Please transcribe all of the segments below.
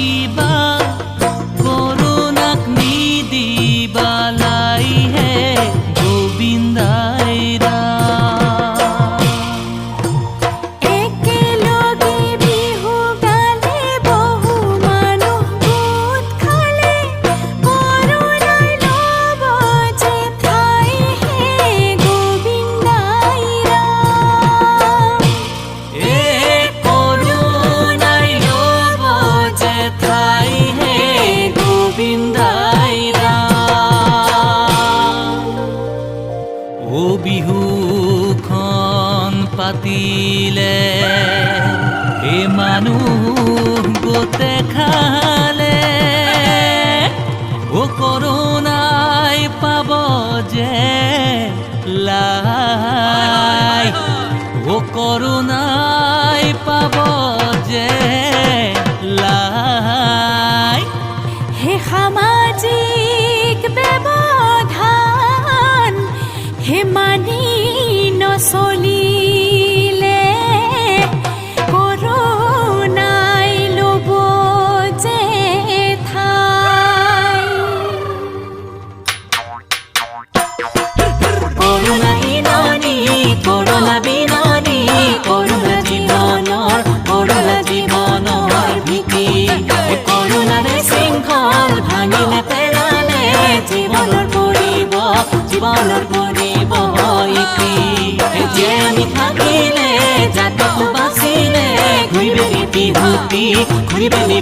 কিবা কৰোণাক নিদিবালাই হে গোবিন্দাই ও বিহুখন পাতিলে এ মানুহ গোটে খালে ও কৰোণাই পাব যে লাই ও কৰোণাই পাব যে লাই হে সামাজিক ব্যৱধান হে মানি নচলিলে কৰোণাই ল'ব যে ঠাই কৰোণা বিননি কৰোণা বিননি কৰোণা জীৱনৰ ভীতি কৰোণাৰে শৃংখল ভাঙিলে পেলালে জীৱনৰ পৰিব ইতি যে আমি থাকিলে জাতক বাচিলে ঘূৰিবেলি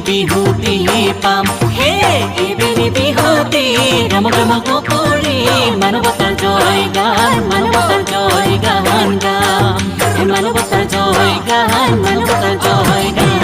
বিহুতি পাম হে এইবেলি বিহুতি ৰম কৰি মানৱতাৰ জয় গান গাম মানৱতাৰ জয় গান